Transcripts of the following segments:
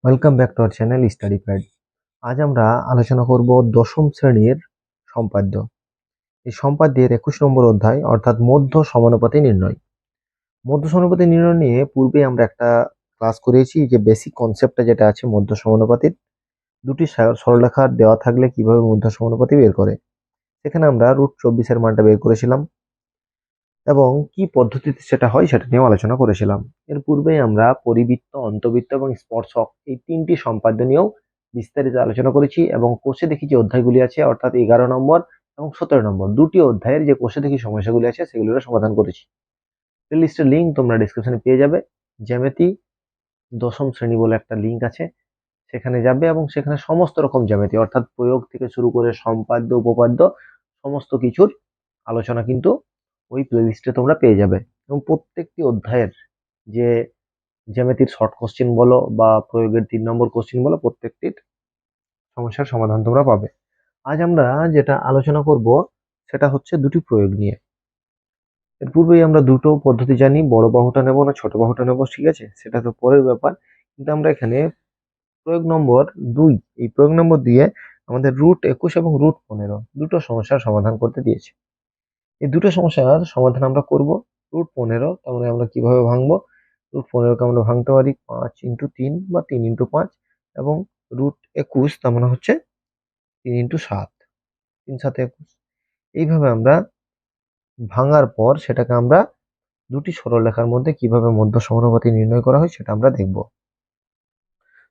Welcome back to our channel study pad. আজ আমরা আলোচনা করব দশম শ্রেণীর সম্পাদ্য। এই সম্পাদ্যের 21 নম্বর অধ্যায় অর্থাৎ মধ্য সমানুপাতি নির্ণয়। মধ্য সমানুপাতি নির্ণয় নিয়ে পূর্বে আমরা একটা ক্লাস করেছি, যে বেসিক কনসেপ্টটা যেটা আছে মধ্য সমানুপাতির, দুটি সরলরেখা দেওয়া থাকলে কিভাবে মধ্য সমানুপাতি বের করে। সেখানে আমরা √24 এর মানটা বের করেছিলাম এবং কি পদ্ধতিতে সেটা হয় সেটা নিয়েও আলোচনা করেছিলাম। এর পূর্বে আমরা পরিবৃত্ত, অন্তবৃত্ত এবং স্পর্শক এই তিনটি সম্পাদ্য নিয়েও বিস্তারিত আলোচনা করেছি এবং কোষে দেখি যে অধ্যায়গুলি আছে অর্থাৎ 11 নম্বর এবং 17 নম্বর দুটি অধ্যায়ের যে কোষে দেখি সমস্যাগুলি আছে সেগুলোর সমাধান করেছি। প্লেলিস্টের লিঙ্ক তোমরা ডিসক্রিপশনে পেয়ে যাবে। জ্যামিতি দশম শ্রেণী বলে একটা লিঙ্ক আছে, সেখানে যাবে এবং সেখানে সমস্ত রকম জ্যামিতি অর্থাৎ প্রয়োগ থেকে শুরু করে সম্পাদ্য, উপপাদ্য সমস্ত কিছুর আলোচনা কিন্তু ওই প্লেলিস্টে তোমরা পেয়ে যাবে। এবং প্রত্যেকটি অধ্যায়ের যে জ্যামিতির শর্ট কোশ্চেন বলো বা প্রয়োগের 3 নম্বর কোশ্চেন বলো, প্রত্যেকটির সমস্যার সমাধান তোমরা পাবে। আজ আমরা যেটা আলোচনা করব সেটা হচ্ছে দুটি প্রয়োগ নিয়ে। এর পূর্বেই আমরা দুটো পদ্ধতি জানি, বড় বাহুটা নেব না ছোট বাহুটা নেব, ঠিক আছে, সেটা তো পরের ব্যাপার। কিন্তু আমরা এখানে প্রয়োগ নম্বর 2, এই প্রয়োগ নম্বর দিয়ে আমাদের √21 এবং √15 দুটো সমস্যার সমাধান করতে দিয়েছে। এই দুটো সমস্যার সমাধান আমরা করব। √15 তার মানে আমরা কিভাবে ভাঙবো, √15কে আমরা ভাঙতে পারি 5×3 বা 3×5 এবং √21 তার মানে হচ্ছে 3×7, 3×7=21। এইভাবে আমরা ভাঙার পর সেটাকে আমরা দুটি সরলরেখার মধ্যে কিভাবে মধ্য সমানুপাতি নির্ণয় করা হয় সেটা আমরা দেখব।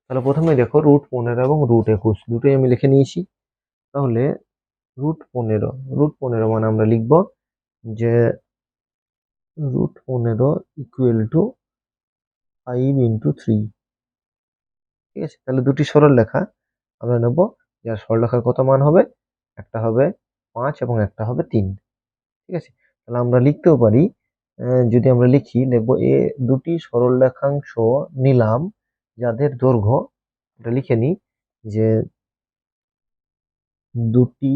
তাহলে প্রথমে দেখো √15 এবং √21 দুটোই আমি লিখে নিয়েছি। তাহলে √15 মানে আমরা লিখব যে √15 = 5×3, ঠিক আছে। তাহলে দুটি সরলরেখা আমরা নেব, যার সরলরেখার কত মান হবে, একটা হবে 5 এবং একটা হবে 3, ঠিক আছে। তাহলে আমরা লিখতেও পারি, যদি আমরা লিখবো এ দুটি সরলরেখাংশ নিলাম যাদের দৈর্ঘ্য, এটা লিখে নিই যে দুটি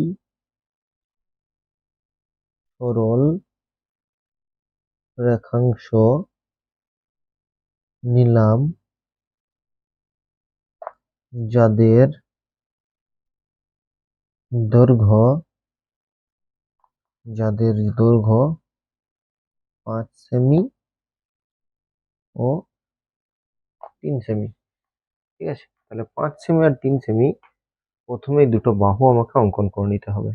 সরল রেখাংশ নিলাম যাদের দৈর্ঘ্য 5 সেমি ও 3 সেমি, ঠিক আছে। তাহলে 5 সেমি আর 3 সেমি প্রথমেই দুটো বাহু আমাকে অঙ্কন করে নিতে হবে,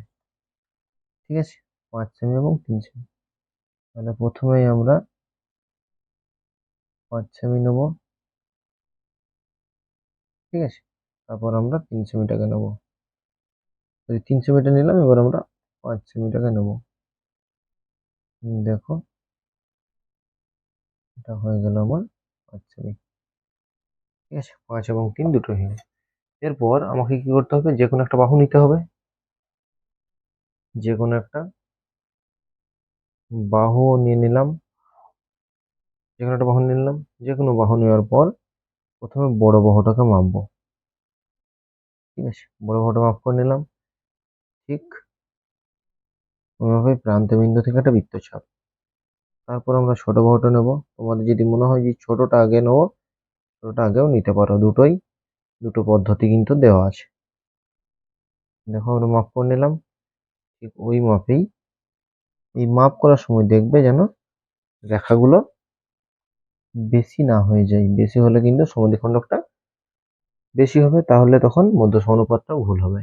ঠিক আছে, 5 সেমি এবং 3 সেমি। তাহলে প্রথমেই আমরা 5 সেমি নেব, ঠিক আছে। তারপর আমরা 3 সেমিটাকে নেব, 3 সেমিটা নিলাম, এবার আমরা 5 সেমিটাকে নেব। দেখো এটা হয়ে গেল আমার 5 সেমি, ঠিক আছে। 5 এবং 3 দুটো হয়ে গেল। এরপর আমাকে কি করতে হবে, যে কোনো একটা বাহু নিতে হবে, যে কোনো একটা বাহু নিয়ে নিলাম, যে কোনো একটা বাহু নিয়ে নিলাম। যে কোনো বাহু নেওয়ার পর প্রথমে বড় বাহুটাকে মাপবো, ঠিক আছে। বড় বাহুটা মাপ করে নিলাম, ঠিক ওইভাবে প্রান্ত বিন্দু থেকে একটা বৃত্তচাপ। তারপর আমরা ছোট বাহুটা নেব। তোমাদের যদি মনে হয় যে ছোটটা আগে নেবো, ছোটটা আগেও নিতে পারো, দুটো পদ্ধতি কিন্তু দেওয়া আছে। দেখো আমরা মাপ করে নিলাম, ঠিক ওই মাপেই এই মাপ করার সময় দেখবে যেন রেখাগুলো বেশি না হয়ে যায়। বেশি হলে কিন্তু সমদ্বিখণ্ডকটা বেশি হবে, তাহলে তখন মধ্য সমানুপাতটাও ভুল হবে।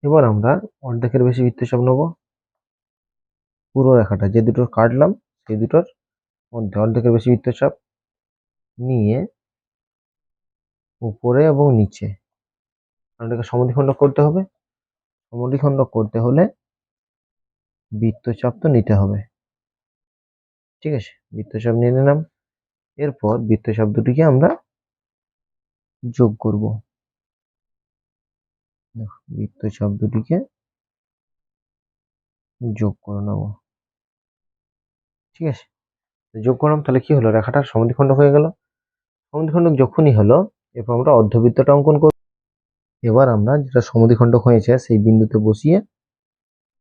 এবার আমরা অর্ধেকের বেশি বৃত্তচাপ নেব। পুরো রেখাটা যে দুটো কাটলাম সেই দুটোর মধ্যে অর্ধেকের বেশি বৃত্তচাপ নিয়ে উপরে এবং নিচে এটাকে সমদ্বিখণ্ডক করতে হবে। সমদ্বিখণ্ডক করতে হলে বৃত্তচাপ তো নিতে হবে, ঠিক আছে। বৃত্তচাপ নিয়ে নিলাম। এরপর বৃত্তচাপ দুটিকে আমরা যোগ করব। বৃত্তচাপ দুটিকে যোগ করে নেব, ঠিক আছে। যোগ করলাম, তাহলে কি হলো, রেখাটা সমদ্বিখণ্ডক হয়ে গেল। সমদ্বিখণ্ডক যখনই হলো, এরপর আমরা অর্ধবৃত্তটা অঙ্কন করব। এবার আমরা যেটা সমদ্বিখণ্ডক হয়েছে সেই বিন্দুতে বসিয়ে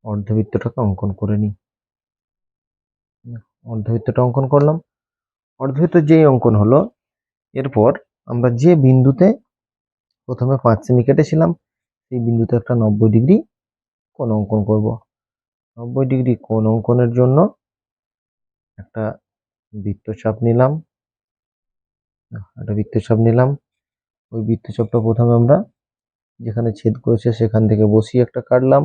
অর্ধবৃত্তটাকে অঙ্কন করে নিই। অর্ধবৃত্তটা অঙ্কন করলাম। অর্ধবৃত্ত যেই অঙ্কন হলো, এরপর আমরা যে বিন্দুতে প্রথমে 5 সেমি কেটেছিলাম সেই বিন্দুতে একটা 90 ডিগ্রি কোণ অঙ্কন করব। 90 ডিগ্রি কোণ অঙ্কনের জন্য একটা বৃত্তচাপ নিলাম। ওই বৃত্তচাপটা প্রথমে আমরা যেখানে ছেদ করেছে সেখান থেকে বসিয়ে একটা কাটলাম,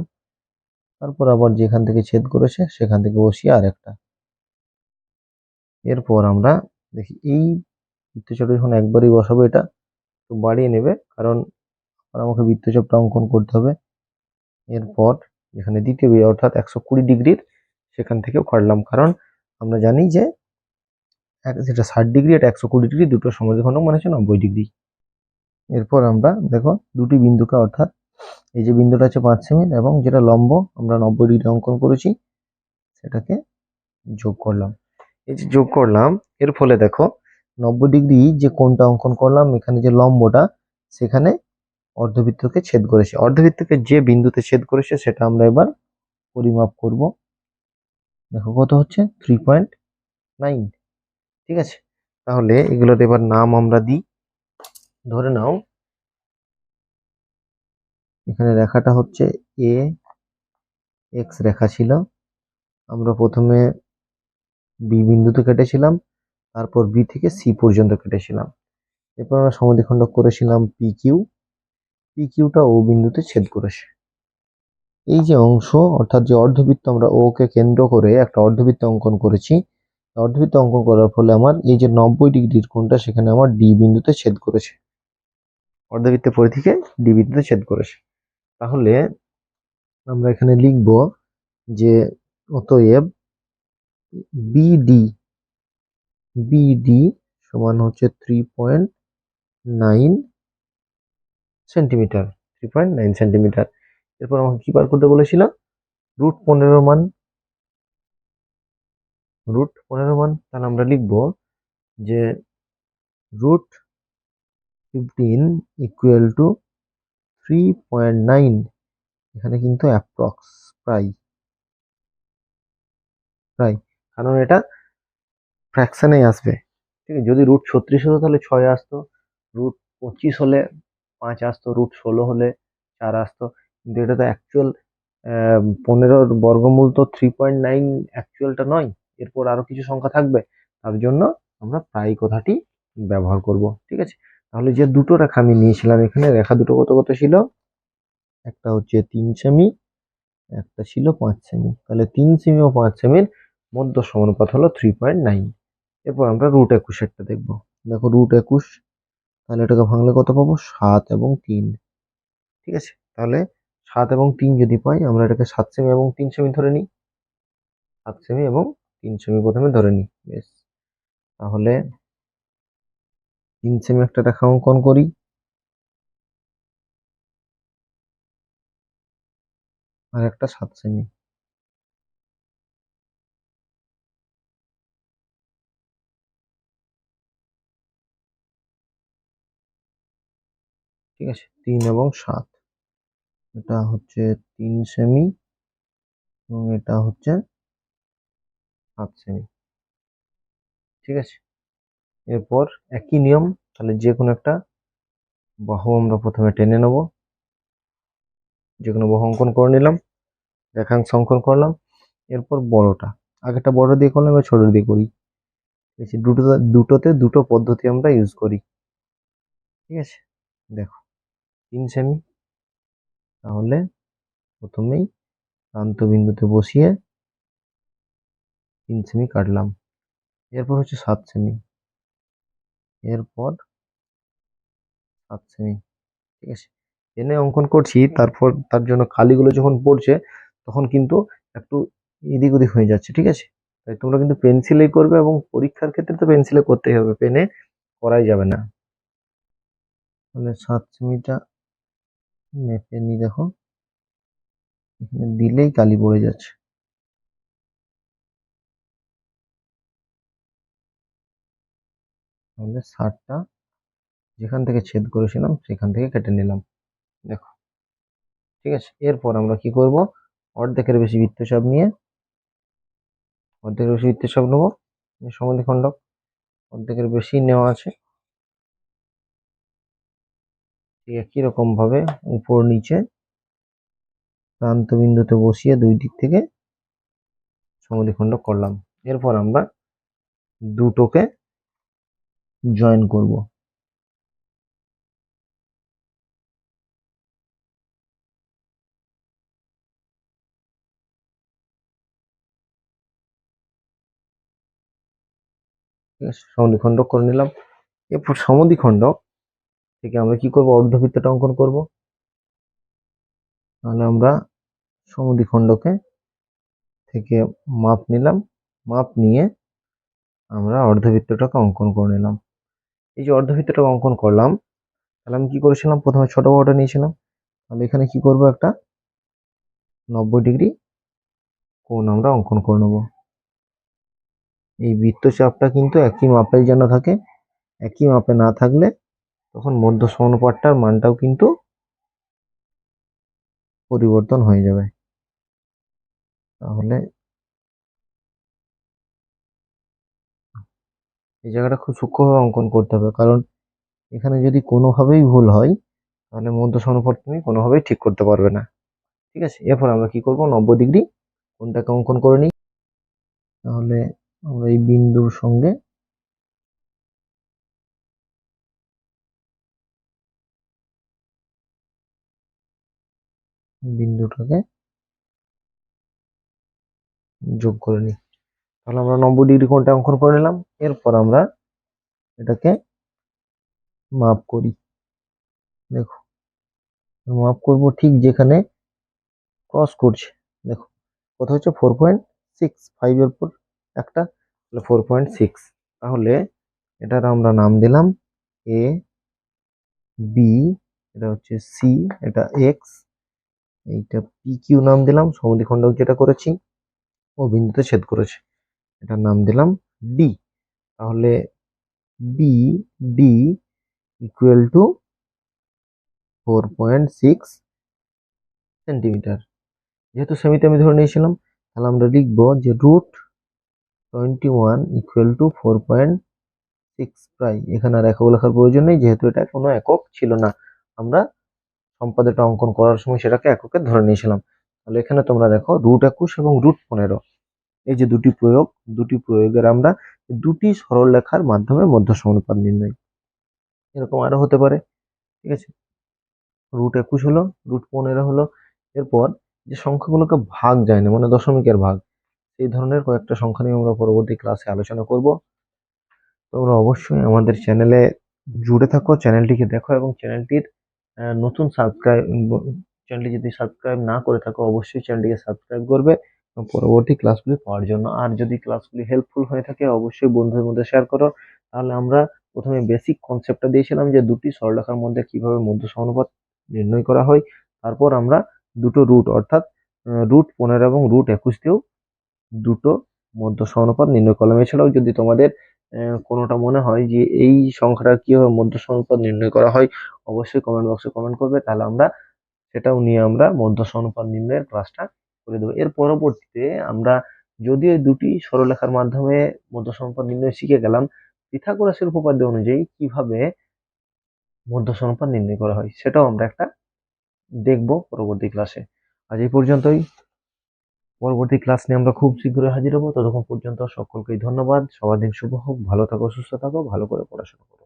তারপর আবার যেখান থেকে ছেদ করেছে সেখান থেকে বসিয়ে আরেকটা। এরপর আমরা দেখি এই বৃত্তচাপটা যখন একবারই বসাবো এটা একটু বাড়িয়ে নেবে, কারণ আমাকে বৃত্তচাপটা অঙ্কন করতে হবে। এরপর যেখানে দ্বিতীয় অর্থাৎ 120 ডিগ্রির সেখান থেকেও কাটলাম, কারণ আমরা জানি যে যেটা 60 ডিগ্রি এটা 120 ডিগ্রি, দুটো সমদ্বিখণ্ডক মানে হচ্ছে 90 ডিগ্রি। এরপর আমরা দেখো দুটি বিন্দুকে, অর্থাৎ এই যে বিন্দুটা হচ্ছে 5 সেমি এবং যেটা লম্ব আমরা 90 ডিগ্রি অঙ্কন করেছি সেটাকে যোগ করলাম। এই যে যোগ করলাম এর ফলে দেখো 90 ডিগ্রি যে কোণটা অঙ্কন করলাম এখানে যে লম্বটা সেখানে অর্ধবৃত্তকে ছেদ করেছে। অর্ধবৃত্তকে যে বিন্দুতে ছেদ করেছে সেটা আমরা এবার পরিমাপ করব। দেখো কত হচ্ছে 3.9। ঠিক আছে, তাহলে এগুলোর এবার নাম আমরা দিই। ধরে নাও এখানে রেখাটা হচ্ছে এ এক্স রেখা ছিল। আমরা প্রথমে বি বিন্দুতে কেটেছিলাম, তারপর বি থেকে সি পর্যন্ত কেটেছিলাম। এরপর আমরা সমদ্বিখণ্ডক করেছিলাম পি কিউ। পি কিউটা ও বিন্দুতে ছেদ করেছে। এই যে অংশ অর্থাৎ যে অর্ধবৃত্ত আমরা ও কে কেন্দ্র করে একটা অর্ধবৃত্ত অঙ্কন করেছি, অর্ধবৃত্ত অঙ্কন করার ফলে আমার এই যে 90 ডিগ্রির কোণটা সেখানে আমার ডি বিন্দুতে ছেদ করেছে, অর্ধবৃত্তের পরিধিকে ডি বিন্দুতে ছেদ করেছে। তাহলে আমরা এখানে লিখব যে অতএব বিডি সমান হচ্ছে 3.9 সেন্টিমিটার। 3.9 সেন্টিমিটার। এরপর আমাকে কি বার করতে বলেছিল? √15 মান। তাহলে আমরা লিখব যে √15 ইকুয়াল টু 3.9। এখানে কিন্তু অ্যাপ্রক্স, প্রায়, কারণ এটা ফ্র্যাকশনে আসবে। ঠিক আছে, যদি √36 হতো তাহলে 6 আসতো, √25 হলে 5 আসতো, √16 হলে 4 আসতো, কিন্তু এটা তো অ্যাকচুয়াল 15 বর্গমূল তো 3.9 অ্যাকচুয়ালটা নয়, এরপর আরো কিছু সংখ্যা থাকবে, তার জন্য আমরা প্রায় কথাটি ব্যবহার করব। ঠিক আছে, তাহলে যে দুটো রেখা আমি নিয়েছিলাম এখানে, রেখা দুটো কত কত ছিল? একটা হচ্ছে 3 সেমি, একটা ছিল 5 সেমি। তাহলে 3 সেমি ও 5 সেমির মধ্য সমানুপাত হলো 3.9। এরপর আমরা √21 দেখবো। দেখো √21, তাহলে এটাকে ভাঙলে কত পাবো? 7 এবং 3। ঠিক আছে, তাহলে 7 এবং 3 যদি পাই আমরা এটাকে 7 সেমি এবং 3 সেমি ধরে নিই। 7 সেমি এবং 3 সেমি প্রথমে ধরে নিই। বেশ, তাহলে 3 সেমি একটা রেখা অঙ্কন করি, আর একটা 7 সেমি। ঠিক আছে, 3 এবং 7, এটা হচ্ছে 3 সেমি এবং এটা হচ্ছে 7 সেমি। ঠিক আছে, এরপর একই নিয়ম, তাহলে যে কোনো একটা বাহু আমরা প্রথমে টেনে নেব। যে কোনো বাহু অঙ্কন করে নিলাম, রেখাংশ অঙ্কন করলাম। এরপর বড়টা, আগেটা বড় দিয়ে করলাম, এবার ছোট দিয়ে করি। দুটোতে দুটো পদ্ধতি আমরা ইউজ করি। ঠিক আছে, দেখো 3 সেমি, তাহলে প্রথমেই প্রান্ত বিন্দুতে বসিয়ে 3 সেমি কাটলাম। এরপর হচ্ছে 7 সেমি, এরপর 7 সেমি। ঠিক আছে, এনে অঙ্কন করছি, তারপর তার জন্য কালিগুলো যখন পড়ছে তখন কিন্তু একটু এদিক ওদিক হয়ে যাচ্ছে। ঠিক আছে, তাই তোমরা কিন্তু পেন্সিলেই করবে, এবং পরীক্ষার ক্ষেত্রে তো পেন্সিলে করতেই হবে, পেনে করাই যাবে না। তাহলে 7 সেমিটা মেপে নি, দেখো এখানে দিলেই কালি পড়ে যাচ্ছে। তাহলে 7টা যেখান থেকে ছেদ করেছিলাম সেখান থেকে কেটে নিলাম। দেখো, ঠিক আছে, এরপর আমরা কি করব? অর্ধেকের বেশি বৃত্তচাপ নিয়ে, অর্ধেকের বেশি বৃত্তচাপ নেবো, সমদ্বিখণ্ডক অর্ধেকের বেশি নেওয়া আছে, ঠিক একই রকম ভাবে উপর নিচে প্রান্ত বিন্দুতে বসিয়ে দুই দিক থেকে সমদ্বিখণ্ডক করলাম। এরপর আমরা দুটোকে জয়েন করব। ঠিক আছে, সমদ্বিখণ্ডক করে নিলাম। এরপর সমদ্বিখণ্ডক থেকে আমরা কি করব, অর্ধবৃত্তটা অঙ্কন করব। তাহলে আমরা সমদ্বিখণ্ডকে থেকে মাপ নিলাম, মাপ নিয়ে আমরা অর্ধবৃত্তটাকে অঙ্কন করে নিলাম। এই যে অর্ধবৃত্তটাকে অঙ্কন করলাম, তাহলে আমি কি করেছিলাম, প্রথমে ছোট বড়টা নিয়েছিলাম। তাহলে এখানে কি করব, একটা 90 ডিগ্রি কোণ আমরা অঙ্কন করে নেব। এই বৃত্তচাপটা কিন্তু একই মাপের যেন থাকে, একই মাপে না থাকলে তখন মধ্য সমানুপাতটার মানটাও কিন্তু পরিবর্তন হয়ে যাবে। তাহলে এই জায়গাটা খুব সূক্ষ্মভাবে অঙ্কন করতে হবে, কারণ এখানে যদি কোনোভাবেই ভুল হয় তাহলে মধ্য সমানুপাত তুমি কোনোভাবেই ঠিক করতে পারবে না। ঠিক আছে, এরপর আমরা কি করব, 90 ডিগ্রি কোণটাকে অঙ্কন করে নিই। তাহলে আমরা এই বিন্দুর সঙ্গে বিন্দুটাকে যোগ করে নিই। তাহলে আমরা 90 ডিগ্রি কোণটা অঙ্কন করে নিলাম। এরপর আমরা এটাকে মাপ করি। দেখো, মাপ করব ঠিক যেখানে ক্রস করছে। দেখো কত হচ্ছে, 4.65 এর পর একটা, 4.6। তাহলে এটার আমরা নাম দিলাম এ, বি, এটা হচ্ছে সি, এটা এক্স, এইটা পি কিউ নাম দিলাম। সমদ্বিখণ্ডক যেটা করেছি ও বিন্দুতে ছেদ করেছে, এটার নাম দিলাম ডি। তাহলে B D equal to 4.6 centimetre. যেহেতু সেমিতে আমি ধরে নিয়েছিলাম, তাহলে আমরা লিখবো যে √21 ইকুয়াল টু 4.6 প্রায়। এখানে আর একক লেখার প্রয়োজন নেই, যেহেতু এটা কোনো একক ছিল না। আমরা সম্পাদ্যটা অঙ্কন করার সময় সেটাকে এককে ধরে নিয়েছিলাম। তাহলে এখানে তোমরা দেখো √21 এবং √15, এই যে দুটি প্রয়োগের আমরা দুটি সরল রেখার মাধ্যমে মধ্য সমানুপাত নির্ণয়। এরকম আরো হতে পারে। ঠিক আছে, √21 হলো, √15 হলো। এরপর যে সংখ্যাগুলোকে ভাগ যায় না, মানে দশমিকের ভাগ, এই ধরনের কয়েকটা সংখ্যা নিয়ে আমরা পরবর্তী ক্লাসে আলোচনা করব। তোমরা অবশ্যই আমাদের চ্যানেলে জুড়ে থাকো, চ্যানেলটিকে দেখো এবং চ্যানেলটির নতুন চ্যানেলটি যদি সাবস্ক্রাইব না করে থাকো অবশ্যই চ্যানেলটিকে সাবস্ক্রাইব করবে পরবর্তী ক্লাসগুলি পাওয়ার জন্য। আর যদি ক্লাসগুলি হেল্পফুল হয়ে থাকে অবশ্যই বন্ধুদের মধ্যে শেয়ার করো। তাহলে আমরা প্রথমে বেসিক কনসেপ্টটা দিয়েছিলাম যে দুটি সরলরেখার মধ্যে কিভাবে মধ্য সমানুপাত নির্ণয় করা হয়। তারপর আমরা দুটো রুট অর্থাৎ √15 এবং √21 দিয়েও দুটো মধ্য সমানুপাত নির্ণয় করলাম। এছাড়াও যদি তোমাদের কোনোটা মনে হয় যে এই সংখ্যাটা কিভাবে মধ্য সমানুপাত নির্ণয় করা হয় অবশ্যই কমেন্ট বক্সে কমেন্ট করবে, তাহলে আমরা সেটাও নিয়ে আমরা মধ্য সমানুপাত নির্ণয়ের ক্লাসটা করে দেবো। এর পরবর্তীতে আমরা যদিও এই দুটি সরলরেখার মাধ্যমে মধ্য সমানুপাত নির্ণয় শিখে গেলাম, পিথাগোরাসের উপপাদ্য অনুযায়ী কিভাবে মধ্য সমানুপাত নির্ণয় করা হয় সেটাও আমরা একটা দেখবো পরবর্তী ক্লাসে। আজ এই পর্যন্তই, পরবর্তী ক্লাস নিয়ে আমরা খুব শীঘ্রই হাজির হবো। ততক্ষণ পর্যন্ত সকলকেই ধন্যবাদ। সবার দিন শুভ হোক, ভালো থাকো, সুস্থ থাকো, ভালো করে পড়াশোনা করো।